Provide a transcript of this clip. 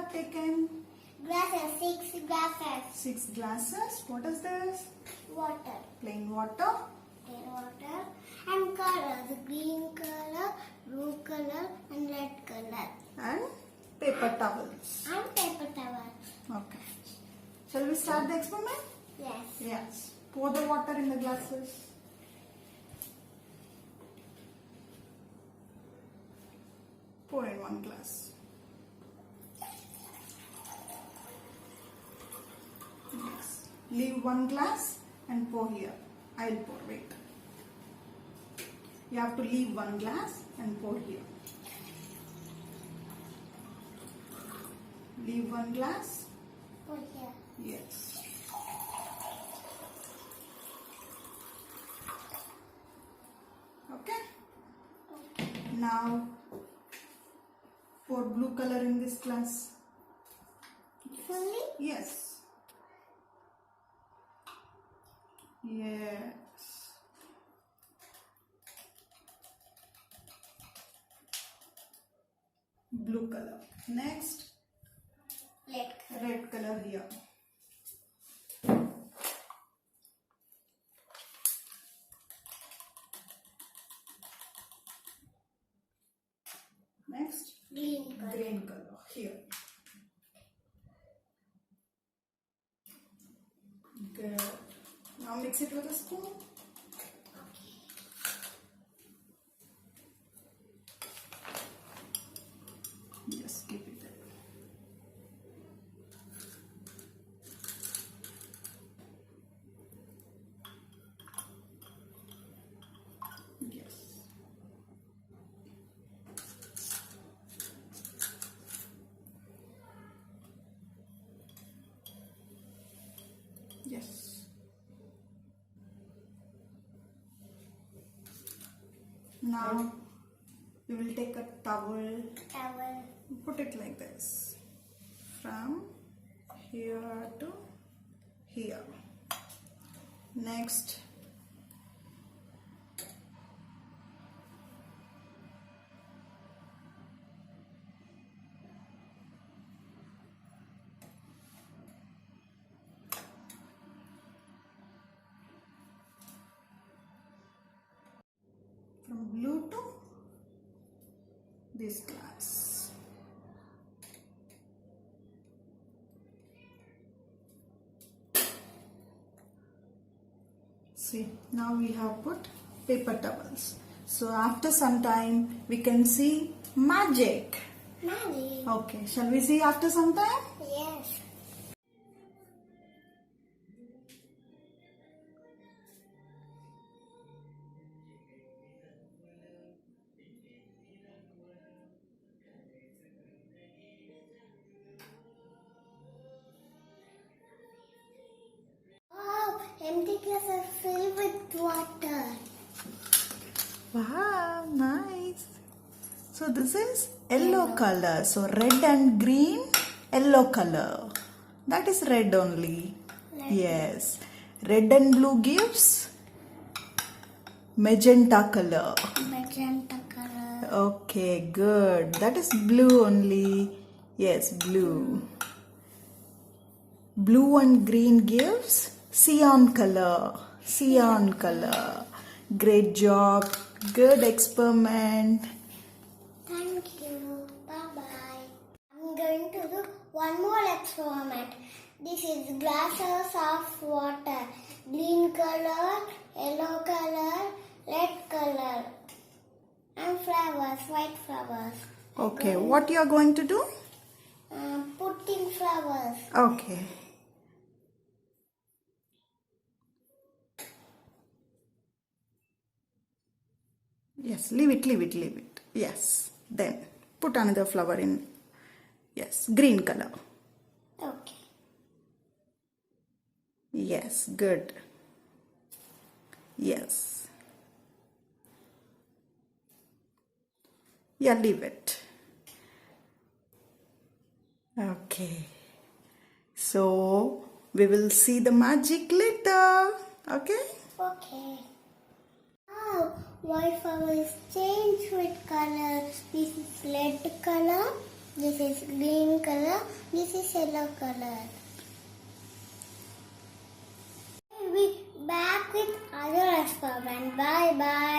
have taken? Glasses, 6 glasses. 6 glasses. What is this? Water. Plain water. Plain water. And colors. Green color, blue color, and red color. And paper towels. And paper towels. Okay. Shall we start the experiment? Yes. Yes. Pour the water in the glasses. Pour in one glass. Yes. Leave one glass and pour here. I'll pour. Wait. You have to leave one glass and pour here. Leave one glass. Put here. Yes. Okay. Now pour blue color in this glass. Fully? Yes. Yes. Blue color. Next, red color here. Next, Green color. green color here. Good. Now mix it with a spoon. Just keep it there. Yes. Yes. Now you will take a towel, Towel. put it like this from here to here. Next, from blue to this glass. See, now we have put paper towels. So after some time we can see magic. Magic. Okay, shall we see after some time? Yes. Oh, empty glasses filled with water. Wow, nice. So this is yellow color. So red and green, yellow color. That is red only. Red. Yes. Red and blue gives magenta color. Magenta color. Okay, good. That is blue only. Yes, blue. Blue and green gives cyan color. Cyan color. Great job. Good experiment. Thank you. Bye-bye. I'm going to do one more experiment. This is glasses of water. Green color, yellow color, red color. And flowers, white flowers. Okay, what you are going to do? Putting flowers. Okay. Yes, leave it. Yes. Then put another flower in. Yes, green color. Okay. Yes, good. Yes. Yeah, leave it. Okay. So we will see the magic later. Okay? Okay. White flowers change with color. This is red color. This is green color. This is yellow color. We back with other experiment. Bye bye.